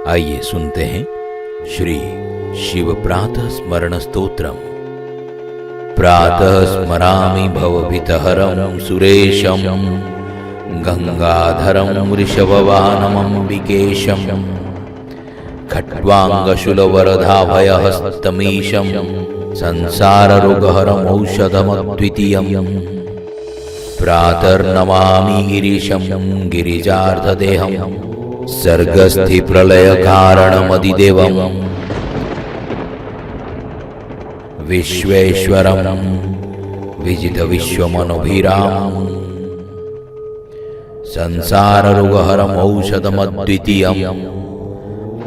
आइए सुनते हैं श्री शिव प्रातः स्मरण स्तोत्रम। प्रातः स्मरामि भवभीतहरं सुरेशं गंगाधरं वृषभवाहनमम्बिकेशं खट्वांगशूलवरधाभयहस्तमीशं संसाररोगहरमौषधमद्वितीयम्। प्रातर्नमामि गिरीशं गिरिजार्धदेहं सर्गस्थिप्रलयकारणमदिदेवम्। विश्वेश्वरं विजितविश्वमनोभिरामं संसाररोगहरमौषधमद्वितीयम्।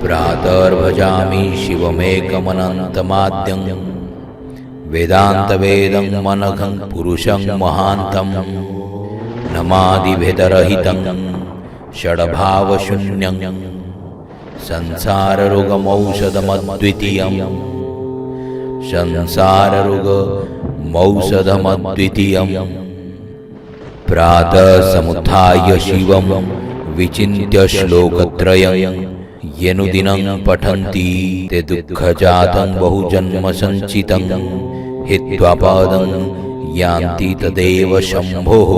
प्रातर्भजामि शिवमेकमनन्तमाद्यं वेदान्तवेदं मनघं पुरुषं महान्तं। नमादिभेदरहितं षड्भावशून्यं संसाररोगमौषधमद्वितीयम्। संसाररोगमौषधमद्वितीयम्। प्रातः समुत्थाय शिवं विचिन्त्य श्लोकत्रयं येनुदिनं पठन्ति ते दुःखजातं बहुजन्म संचितं हित्वा पदं यान्ति तदेव शम्भोः।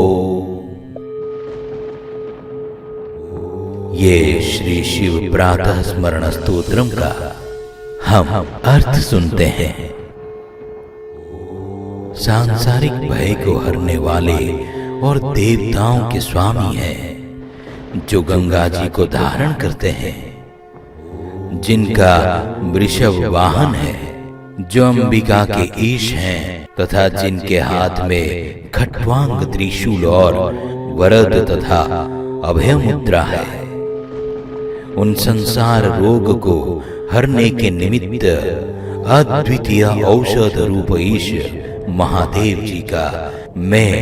ये श्री शिव प्रातः स्मरण स्तोत्रम का हम अर्थ सुनते हैं। सांसारिक भय को हरने वाले और देवताओं के स्वामी हैं, जो गंगा जी को धारण करते हैं, जिनका वृषभ वाहन है, जो अंबिका के ईश हैं तथा जिनके हाथ में खट्वांग त्रिशूल और वरद तथा अभय मुद्रा है। उन संसार रोग को हरने के निमित्त अद्वितीय औषध रूप ईश महादेव जी का मैं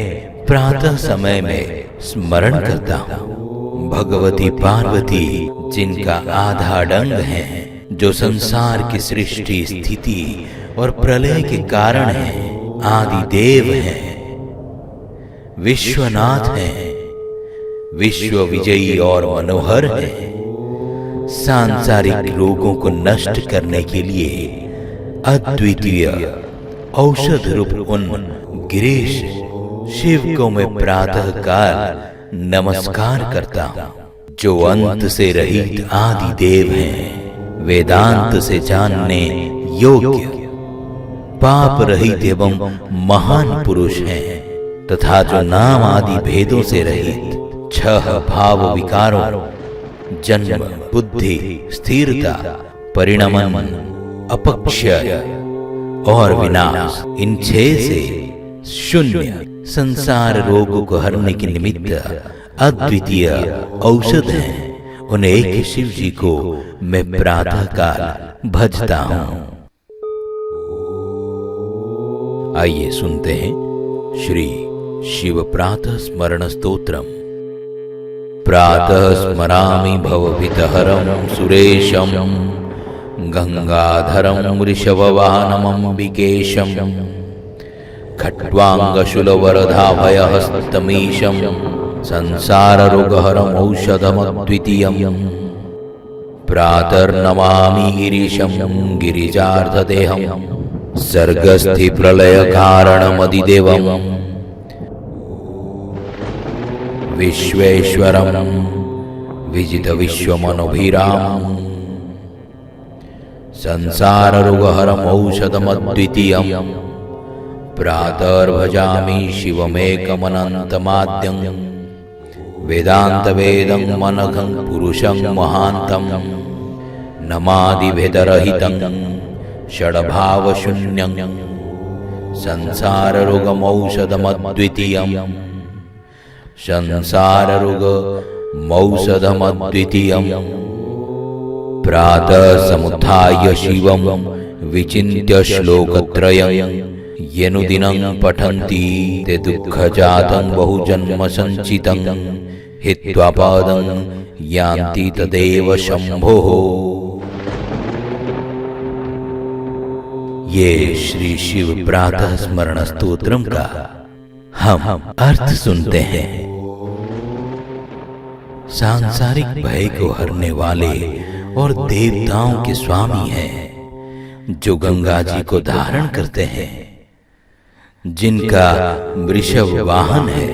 प्रातः समय में स्मरण करता हूँ। भगवती पार्वती जिनका आधा डंग है, जो संसार की सृष्टि स्थिति और प्रलय के कारण है, आदि देव हैं, विश्वनाथ हैं, विश्व विजयी और मनोहर हैं। सांसारिक रोगों को नष्ट करने के लिए अद्वितीय औषध रूप उन गिरीश शिव को मैं प्रातः काल नमस्कार करता हूँ, जो अंत से रहित आदि देव हैं, वेदांत से जानने योग्य, पाप रहित एवं महान पुरुष हैं, तथा जो नाम आदि भेदों से रहित छह भाव विकारों जन्म बुद्धि स्थिरता परिणमन अपक्षय और विनाश इन छह से शून्य संसार रोगों को हरने के निमित्त अद्वितीय औषध हैं। उन एक शिव जी को मैं प्रातः काल भजता हूँ। आइए सुनते हैं श्री शिव प्रातः स्मरण स्तोत्रम। प्रातः स्मरामि भवभीतहरं सुरेशं गंगाधरं वृषभवाहनमम्बिकेशं खट्वांगशूलवरधाभयहस्तमीशं संसाररोगहरमौषधमद्वितीयम्। प्रातर्नमामि गिरीशं गिरिजार्धदेहं सर्गस्थिप्रलयकारणमदिदेवम्। विश्वेश्वरं विजितविश्वमनोभिरामं संसाररोगहरमौषधमद्वितीयम्। प्रातर्भजामि शिवमेकमनन्तमाद्यं वेदान्तवेदं मनघं पुरुषं महान्तं। नमादिभेदरहितं षड्भावशून्यं संसाररोगमौषधमद्वितीयम्। संसाररोगमौषधमद्वितीयम्। प्रातः समुत्थाय शिवं विचिन्त्य श्लोकत्रयं येनुदिनं पठन्ति ते दुःखजातं बहुजन्म संचितं हित्वा पदं यान्ति तदेव शम्भोः। ये श्री शिव प्रातः स्मरण स्तोत्रम का हम अर्थ सुनते हैं। सांसारिक भय को हरने वाले और देवताओं के स्वामी हैं, जो गंगा जी को धारण करते हैं, जिनका वृषभ वाहन है,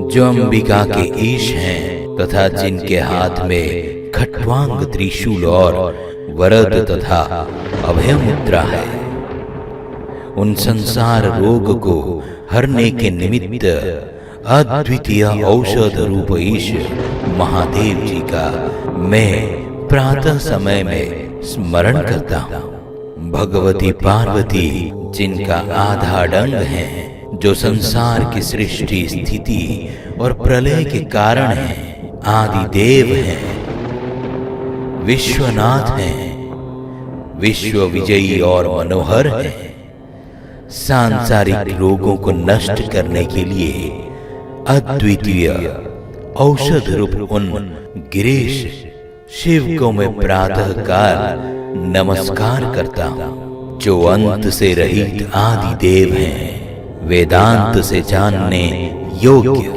जो अंबिका के ईश हैं, तथा जिनके हाथ में खट्वांग त्रिशूल और वरद तथा अभय मुद्रा है। उन संसार रोग को हरने के निमित्त अद्वितीय औषध रूप ईश महादेव जी का मैं प्रातः समय में स्मरण करता हूँ। भगवती पार्वती जिनका आधा डंग है, जो संसार की सृष्टि स्थिति और प्रलय के कारण हैं, आदि देव हैं, विश्वनाथ हैं, विश्व विजयी और मनोहर हैं। सांसारिक रोगों को नष्ट करने के लिए अद्वितीय औषध रूप उन गिरीश शिव को मैं प्रातः काल नमस्कार करता हूँ, जो अंत से रहित आदि देव हैं, वेदांत से जानने योग्य,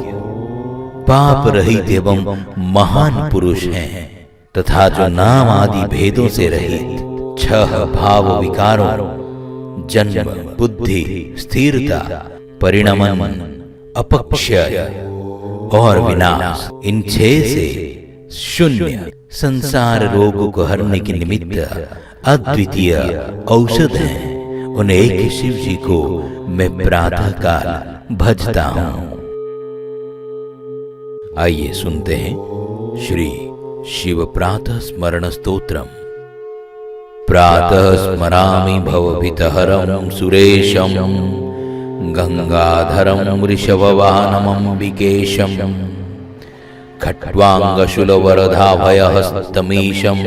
पाप रहित एवं महान पुरुष हैं, तथा जो नाम आदि भेदों से रहित छह भाव विकारों जन्म, बुद्धि, स्थिरता, परिणमन, अपक्षय और विनाश, इन छह से शून्य संसार रोग को हरने के निमित्त अद्वितीय औषध है, उन एक शिव जी को मैं प्रातः काल भजता हूँ। आइए सुनते हैं श्री शिव प्रातः स्मरण स्तोत्रम। प्रातः स्मरामि भवभीतहरं सुरेशं गंगाधरं वृषभवाहनमम्बिकेशं खट्वांगशूलवरधाभयहस्तमीशं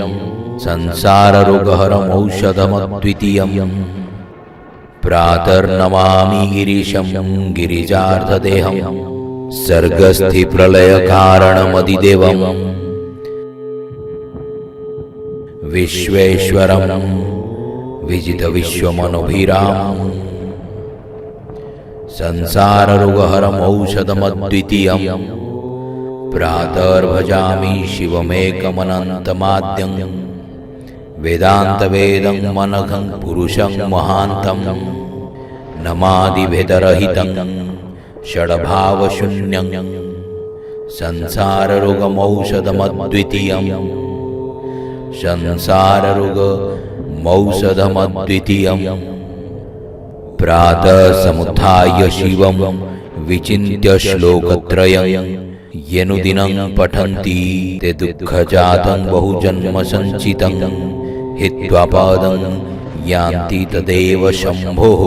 संसाररोगहरं औषधमद्वितीयं। प्रातर्नमामि गिरीशं गिरिजार्धदेहं सर्गस्थिप्रलयकारणमदिदेवं विश्वेश्वरं विजितविश्वमनोभिरामं संसाररोगहरं औषधमद्वितीयं। प्रातर्भजामि शिवमेकमनन्तमाद्यं वेदान्तवेदं मनघं पुरुषं महान्तं नमादिभेदरहितं षड्भावशून्यं संसाररोगमौषधमद्वितीयं। संसाररोगमौषधमद्वितीयं। प्रातः समुत्थाय शिवं विचिन्त्य श्लोकत्रयं येनुदिनं पठन्ति ते दुःखजातं बहुजन्म संचितं हित्वा पदं यान्ति तदेव शम्भोः।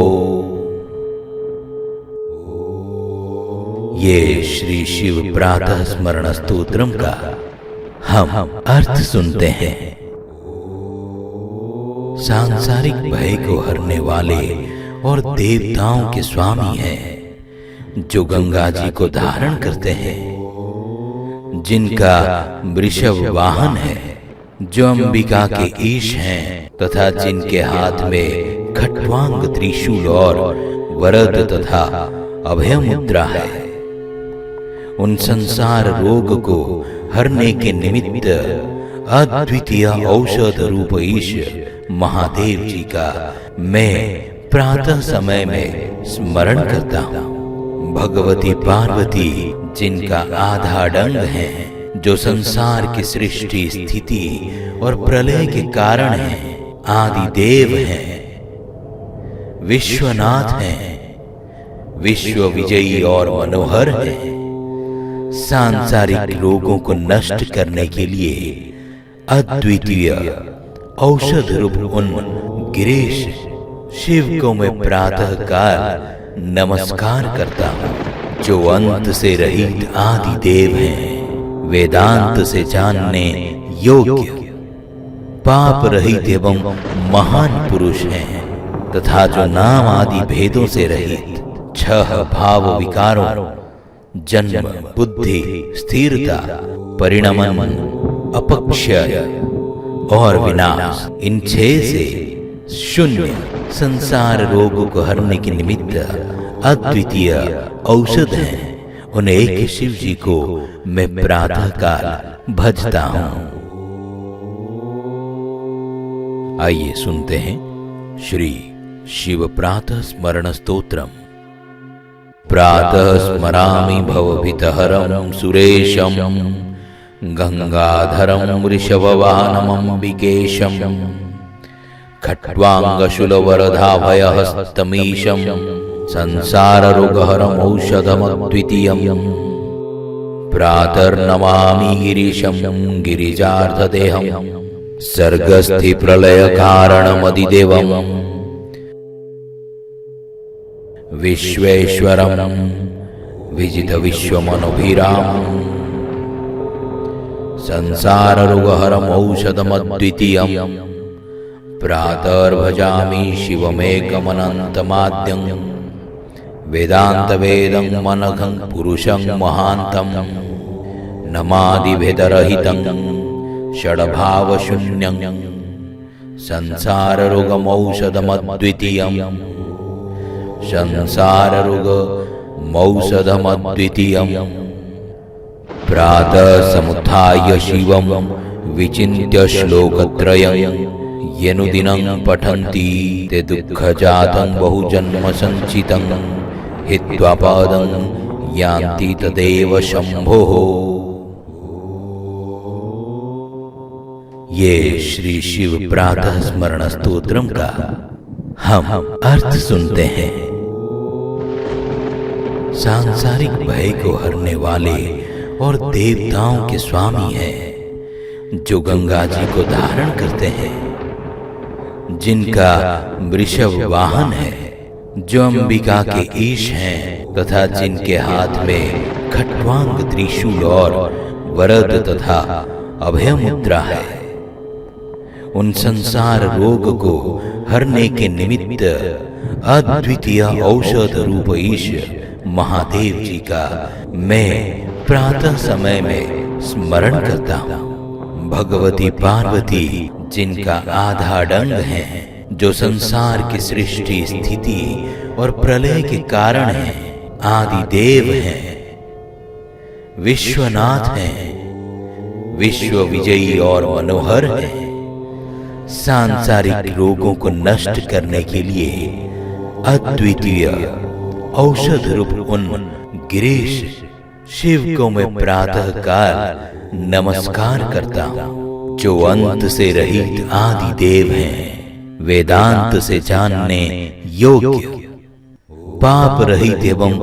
ये श्री शिव प्रातः स्मरण स्तोत्रम का हम अर्थ सुनते हैं। सांसारिक भय को हरने वाले और देवताओं के स्वामी हैं, जो गंगा जी को धारण करते हैं, जिनका वृषभ वाहन है, जो अंबिका के ईश हैं, तथा जिनके हाथ में खट्वांग त्रिशूल और वरद तथा अभय मुद्रा है। उन संसार रोग को हरने के निमित्त अद्वितीय औषध रूप ईश महादेव जी का मैं प्रातः समय में स्मरण करता हूँ। भगवती पार्वती जिनका आधा डंग है, जो संसार की सृष्टि स्थिति और प्रलय के कारण हैं, आदि देव हैं, विश्वनाथ हैं, विश्व विजयी और मनोहर हैं। सांसारिक रोगों को नष्ट करने के लिए अद्वितीय औषध रूप उन गिरीश शिव को मैं प्रातः काल नमस्कार करता हूँ, जो अंत से रहित आदि देव हैं, वेदांत से जानने योग्य, पाप रहित एवं महान पुरुष हैं, तथा जो नाम आदि भेदों से रहित छह भाव विकारों जन्म, बुद्धि, स्थिरता, परिणमन, अपक्षय और विनाश, इन छह से शून्य संसार रोग को हरने के निमित्त अद्वितीय औषध है, उन एक शिव जी को मैं प्रातः काल भजता हूँ। आइए सुनते हैं श्री शिव प्रातः स्मरण स्तोत्रम। प्रातः स्मरामि भवभीतहरं सुरेशं गंगाधरं वृषभवाहनमम्बिकेशं खट्वाङ्गशूलवरधाभयहस्तमीशं संसाररोगहरमौषधमद्वितीयं। प्रातर्नमामि गिरीशं गिरिजार्धदेहं सर्गस्थिप्रलयकारणमदिदेवं विश्वेश्वरं विजितविश्वमनुभिरामं संसाररोगहरमौषधमद्वितीयं। प्रातर्भजामि शिवमेकमनन्तमाद्यं वेदान्तवेदं मनघं पुरुषं महान्तं नमादिभेदरहितं षड्भावशून्यं संसाररोगमौषधमद्वितीयं। संसाररोगमौषधमद्वितीयं। प्रातः समुत्थाय शिवं विचिन्त्य श्लोकत्रयं यनुदिनं पठन्ति ते दुःखजातं बहुजन्म संचितं हित्वा पदं यान्ति तदेव शम्भोः। ये श्री शिव प्रातः स्मरण स्तोत्रम का हम अर्थ सुनते हैं। सांसारिक भय को हरने वाले और देवताओं के स्वामी हैं, जो गंगा जी को धारण करते हैं, जिनका वृषभ वाहन है, जो अंबिका के ईश हैं तथा जिनके हाथ में खट्वांग त्रिशूल और वरद तथा अभय मुद्रा है। उन संसार रोग को हरने के निमित्त अद्वितीय औषध रूप ईश महादेव जी का मैं प्रातः समय में स्मरण करता हूँ। भगवती पार्वती जिनका आधा डंग है, जो संसार की सृष्टि स्थिति और प्रलय के कारण है, आदि देव हैं, विश्वनाथ हैं, विश्व विजयी और मनोहर हैं। सांसारिक रोगों को नष्ट करने के लिए अद्वितीय औषध रूप उन गिरीश शिव को मैं प्रातः काल नमस्कार करता हूँ, जो अंत से रहित आदि देव हैं, वेदांत से जानने योग्य, पाप रहित एवं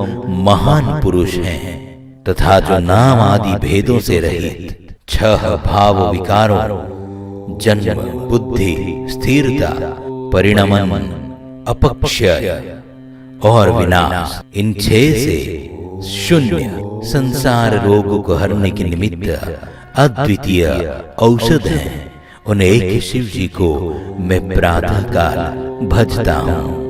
महान पुरुष हैं, तथा जो नाम आदि भेदों से रहित छह भाव विकारों जन्म बुद्धि स्थिरता परिणमन अपक्षय और विनाश इन छह से शून्य संसार रोग को हरने के निमित्त अद्वितीय औषध है। उन एक शिव जी को मैं प्रातः काल भजता हूँ।